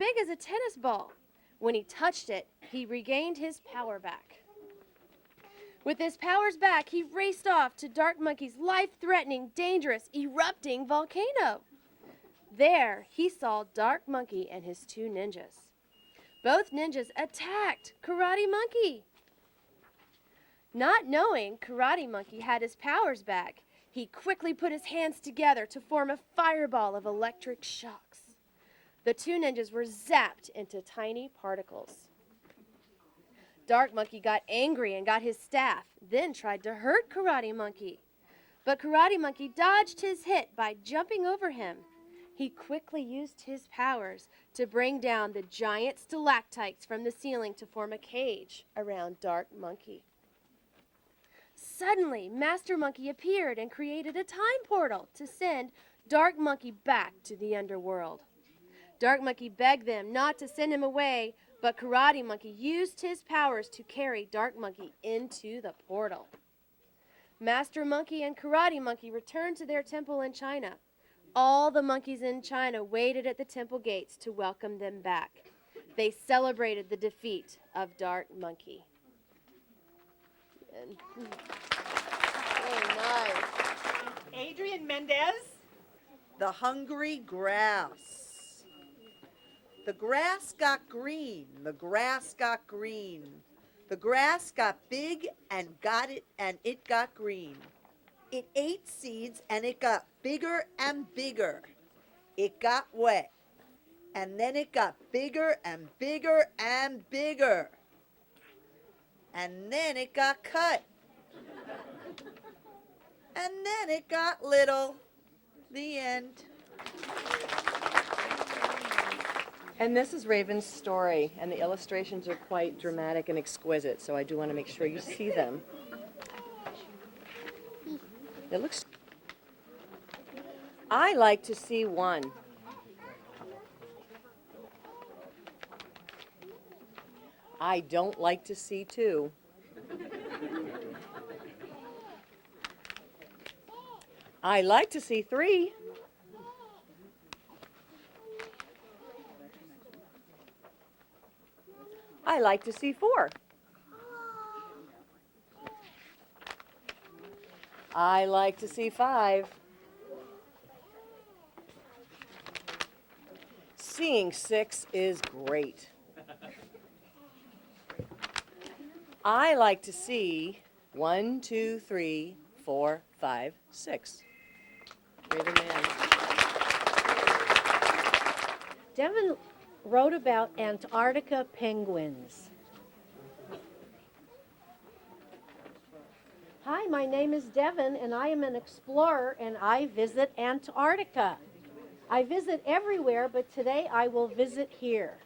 big as a tennis ball. When he touched it, he regained his power back. With his powers back, he raced off to Dark Monkey's life-threatening, dangerous, erupting volcano. There, he saw Dark Monkey and his two ninjas. Both ninjas attacked Karate Monkey. Not knowing Karate Monkey had his powers back, he quickly put his hands together to form a fireball of electric shocks. The two ninjas were zapped into tiny particles. Dark Monkey got angry and got his staff, then tried to hurt Karate Monkey. But Karate Monkey dodged his hit by jumping over him. He quickly used his powers to bring down the giant stalactites from the ceiling to form a cage around Dark Monkey. Suddenly, Master Monkey appeared and created a time portal to send Dark Monkey back to the underworld. Dark Monkey begged them not to send him away, but Karate Monkey used his powers to carry Dark Monkey into the portal. Master Monkey and Karate Monkey returned to their temple in China. All the monkeys in China waited at the temple gates to welcome them back. They celebrated the defeat of Dark Monkey. Very nice. Adrian Mendez. The hungry grass. The grass got green, the grass got green. The grass got big and it got green. It ate seeds and it got bigger and bigger. It got wet. And then it got bigger and bigger and bigger. And then it got cut. And then it got little. The end. And this is Raven's story, and the illustrations are quite dramatic and exquisite, so I do want to make sure you see them. It looks... I like to see one. I don't like to see two. I like to see three. I like to see four. I like to see five. Seeing six is great. I like to see 1, 2, 3, 4, 5, 6. Raven Man. Devin wrote about Antarctica penguins. Hi, my name is Devin, and I am an explorer, and I visit Antarctica. I visit everywhere, but today I will visit here.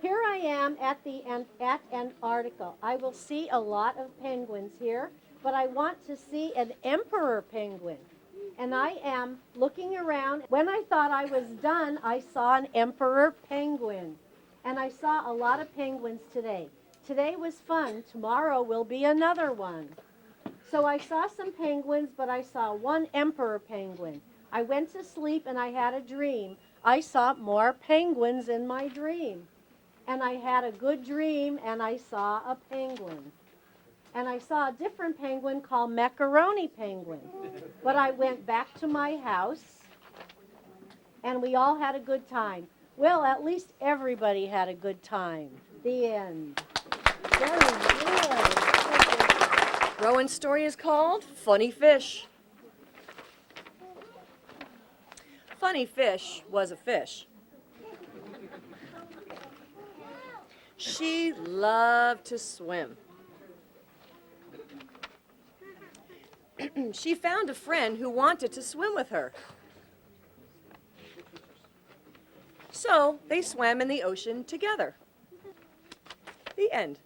Here I am at Antarctica. I will see a lot of penguins here, but I want to see an emperor penguin. And I am looking around. When I thought I was done, I saw an emperor penguin. And I saw a lot of penguins today. Today was fun. Tomorrow will be another one. So I saw some penguins, but I saw one emperor penguin. I went to sleep and I had a dream. I saw more penguins in my dream. And I had a good dream and I saw a penguin. And I saw a different penguin called macaroni penguin. But I went back to my house, and we all had a good time. Well, at least everybody had a good time. The end. Very good. Rowan's story is called Funny Fish. Funny Fish was a fish. She loved to swim. She found a friend who wanted to swim with her. So they swam in the ocean together. The end.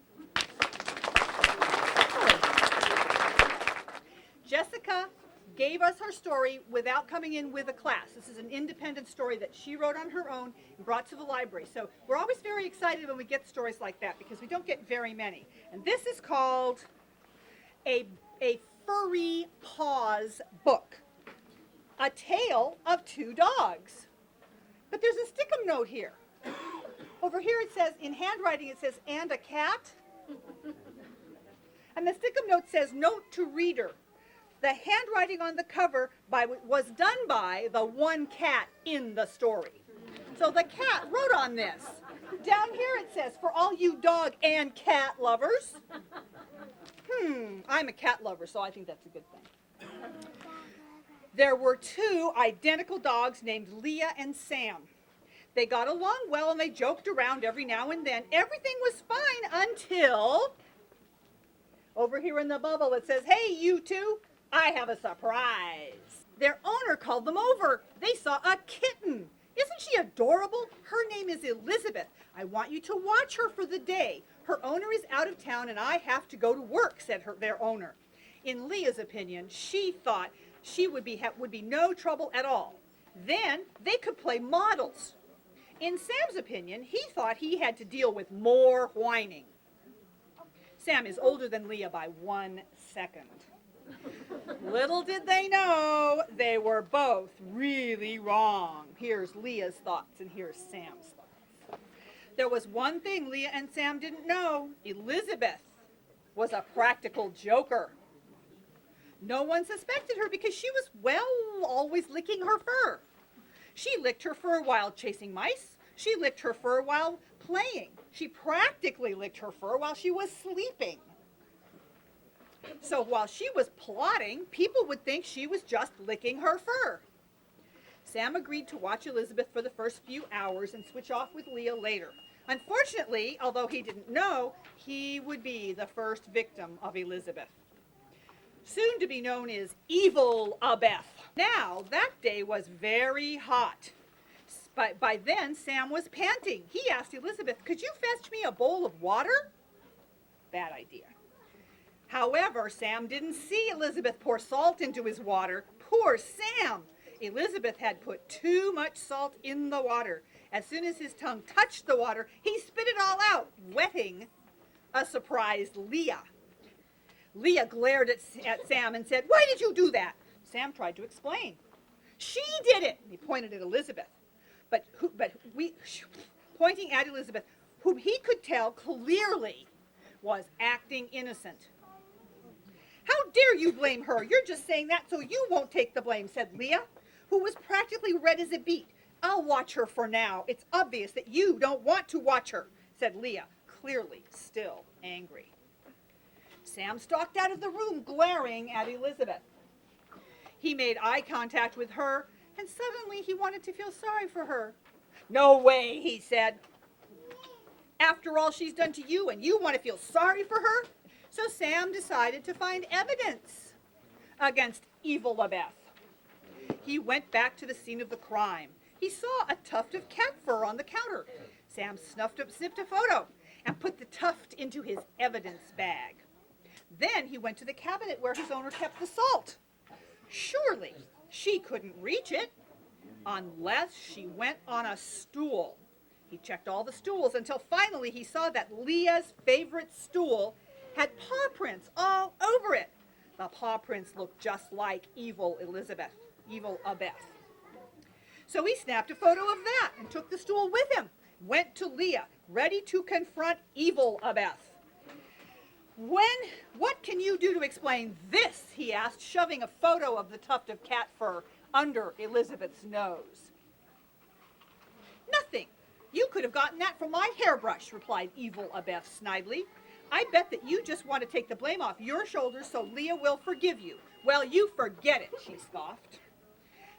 Jessica gave us her story without coming in with a class. This is an independent story that she wrote on her own and brought to the library. So we're always very excited when we get stories like that because we don't get very many. And this is called a Furry Paws Book, A Tale of Two Dogs. But there's a stick-em note here. Over here it says, in handwriting it says, and a cat. And the stick-em note says, note to reader. The handwriting on the cover was done by the one cat in the story. So the cat wrote on this. Down here it says, for all you dog and cat lovers. I'm a cat lover, so I think that's a good thing. There were two identical dogs named Leah and Sam. They got along well and they joked around every now and then. Everything was fine until, over here in the bubble it says, hey you two, I have a surprise. Their owner called them over. They saw a kitten. Isn't she adorable? Her name is Elizabeth. I want you to watch her for the day. Her owner is out of town and I have to go to work, said their owner. In Leah's opinion, she thought she would be no trouble at all. Then they could play models. In Sam's opinion, he thought he had to deal with more whining. Sam is older than Leah by 1 second. Little did they know, they were both really wrong. Here's Leah's thoughts and here's Sam's thoughts. There was one thing Leah and Sam didn't know. Elizabeth was a practical joker. No one suspected her because she was, well, always licking her fur. She licked her fur while chasing mice. She licked her fur while playing. She practically licked her fur while she was sleeping. So while she was plotting, people would think she was just licking her fur. Sam agreed to watch Elizabeth for the first few hours and switch off with Leah later. Unfortunately, although he didn't know, he would be the first victim of Elizabeth. Soon to be known as Evil Abeth. Now, that day was very hot. By then, Sam was panting. He asked Elizabeth, could you fetch me a bowl of water? Bad idea. However, Sam didn't see Elizabeth pour salt into his water. Poor Sam! Elizabeth had put too much salt in the water. As soon as his tongue touched the water, he spit it all out, wetting a surprised Leah. Leah glared at Sam and said, why did you do that? Sam tried to explain. She did it! He pointed at Elizabeth. Pointing at Elizabeth, whom he could tell clearly was acting innocent. How dare you blame her? You're just saying that so you won't take the blame, said Leah, who was practically red as a beet. I'll watch her for now. It's obvious that you don't want to watch her, said Leah, clearly still angry. Sam stalked out of the room, glaring at Elizabeth. He made eye contact with her, and suddenly he wanted to feel sorry for her. No way, he said. After all she's done to you, and you want to feel sorry for her? So Sam decided to find evidence against Evil Abeth. He went back to the scene of the crime. He saw a tuft of cat fur on the counter. Sam sniffed a photo and put the tuft into his evidence bag. Then he went to the cabinet where his owner kept the salt. Surely she couldn't reach it unless she went on a stool. He checked all the stools until finally he saw that Leah's favorite stool had paw prints all over it. The paw prints looked just like Evil Abeth. So he snapped a photo of that and took the stool with him, went to Leah, ready to confront Evil Abeth. What can you do to explain this? He asked, shoving a photo of the tuft of cat fur under Elizabeth's nose. Nothing. You could have gotten that from my hairbrush, replied Evil Abeth snidely. I bet that you just want to take the blame off your shoulders so Leah will forgive you. Well, you forget it, she scoffed.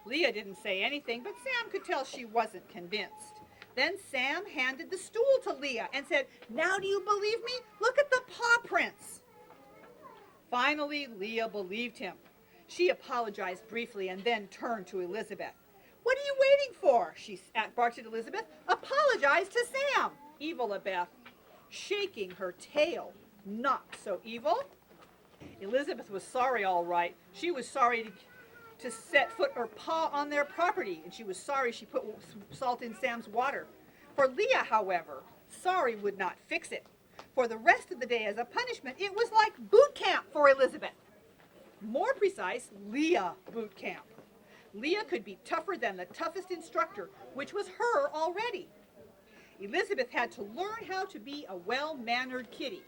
Leah didn't say anything, but Sam could tell she wasn't convinced. Then Sam handed the stool to Leah and said, now do you believe me? Look at the paw prints. Finally, Leah believed him. She apologized briefly and then turned to Elizabeth. What are you waiting for? She barked at Elizabeth. Apologize to Sam. Evil Abeth, shaking her tail. Not so evil. Elizabeth was sorry, all right. She was sorry to set foot or paw on their property, and she was sorry she put salt in Sam's water. For Leah, however, sorry would not fix it. For the rest of the day as a punishment, it was like boot camp for Elizabeth. More precise, Leah boot camp. Leah could be tougher than the toughest instructor, which was her already. Elizabeth had to learn how to be a well-mannered kitty.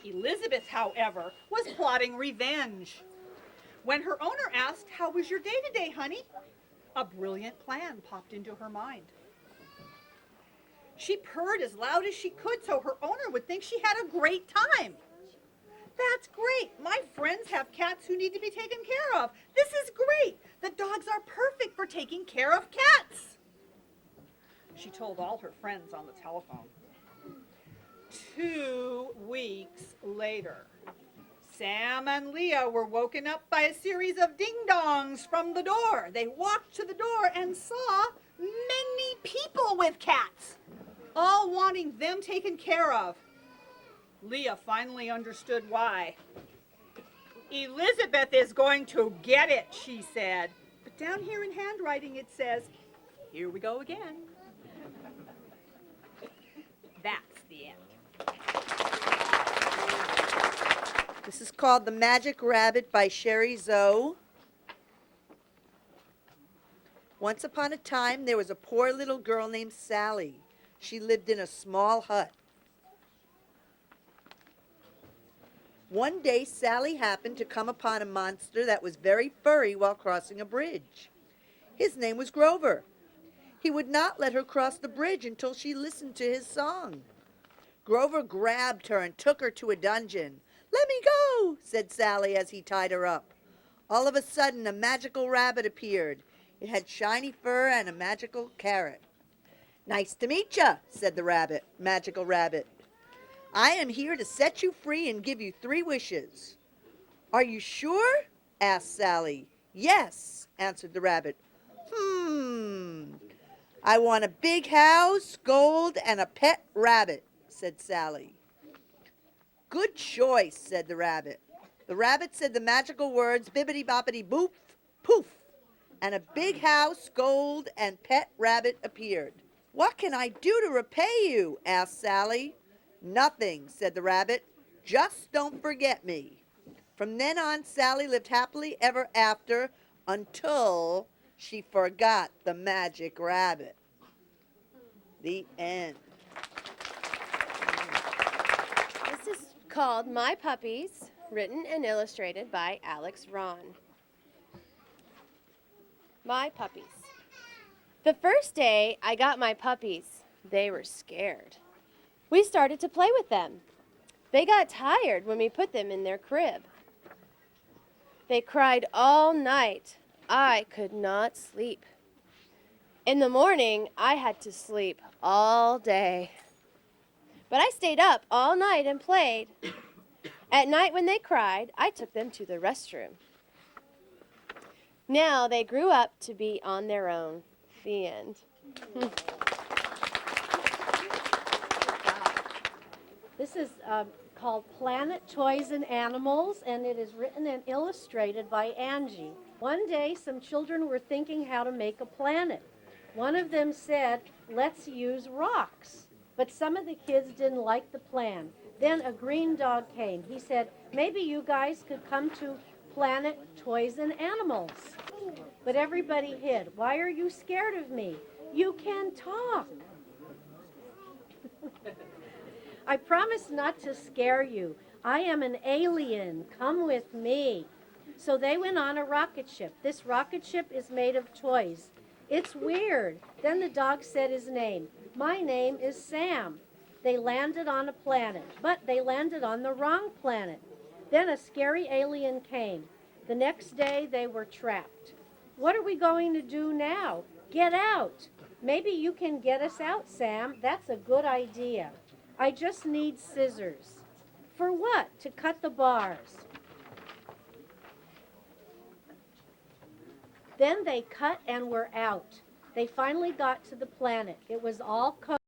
Elizabeth, however, was plotting revenge. When her owner asked, "How was your day today, honey?" a brilliant plan popped into her mind. She purred as loud as she could so her owner would think she had a great time. "That's great. My friends have cats who need to be taken care of. This is great. The dogs are perfect for taking care of cats," she told all her friends on the telephone. 2 weeks later, Sam and Leah were woken up by a series of ding-dongs from the door. They walked to the door and saw many people with cats, all wanting them taken care of. Leah finally understood why. "Elizabeth is going to get it," she said. But down here in handwriting it says, "Here we go again." That's the end. This is called The Magic Rabbit by Sherry Zoe. Once upon a time, there was a poor little girl named Sally. She lived in a small hut. One day, Sally happened to come upon a monster that was very furry while crossing a bridge. His name was Grover. He would not let her cross the bridge until she listened to his song. Grover grabbed her and took her to a dungeon. "Let me go," said Sally as he tied her up. All of a sudden, a magical rabbit appeared. It had shiny fur and a magical carrot. "Nice to meet ya," said the magical rabbit. "I am here to set you free and give you 3 wishes. "Are you sure?" asked Sally. "Yes," answered the rabbit. "I want a big house, gold, and a pet rabbit," said Sally. "Good choice," said the rabbit. The rabbit said the magical words bibbidi-boppidi-boop, poof, and a big house, gold, and pet rabbit appeared. "What can I do to repay you?" asked Sally. "Nothing," said the rabbit. "Just don't forget me." From then on, Sally lived happily ever after until she forgot the magic rabbit. The end. This is called My Puppies, written and illustrated by Alex Ron. My puppies. The first day I got my puppies, they were scared. We started to play with them. They got tired when we put them in their crib. They cried all night. I could not sleep. In the morning, I had to sleep all day. But I stayed up all night and played. At night when they cried, I took them to the restroom. Now they grew up to be on their own. The end. This is called Planet, Toys, and Animals, and it is written and illustrated by Angie. One day, some children were thinking how to make a planet. One of them said, "Let's use rocks." But some of the kids didn't like the plan. Then a green dog came. He said, "Maybe you guys could come to Planet, Toys, and Animals." But everybody hid. "Why are you scared of me? You can talk." "I promise not to scare you. I am an alien. Come with me." So they went on a rocket ship. This rocket ship is made of toys. It's weird. Then the dog said his name. "My name is Sam." They landed on a planet, but they landed on the wrong planet. Then a scary alien came. The next day they were trapped. "What are we going to do now?" "Get out." "Maybe you can get us out, Sam. That's a good idea." "I just need scissors." "For what?" "To cut the bars." Then they cut and were out. They finally got to the planet. It was all covered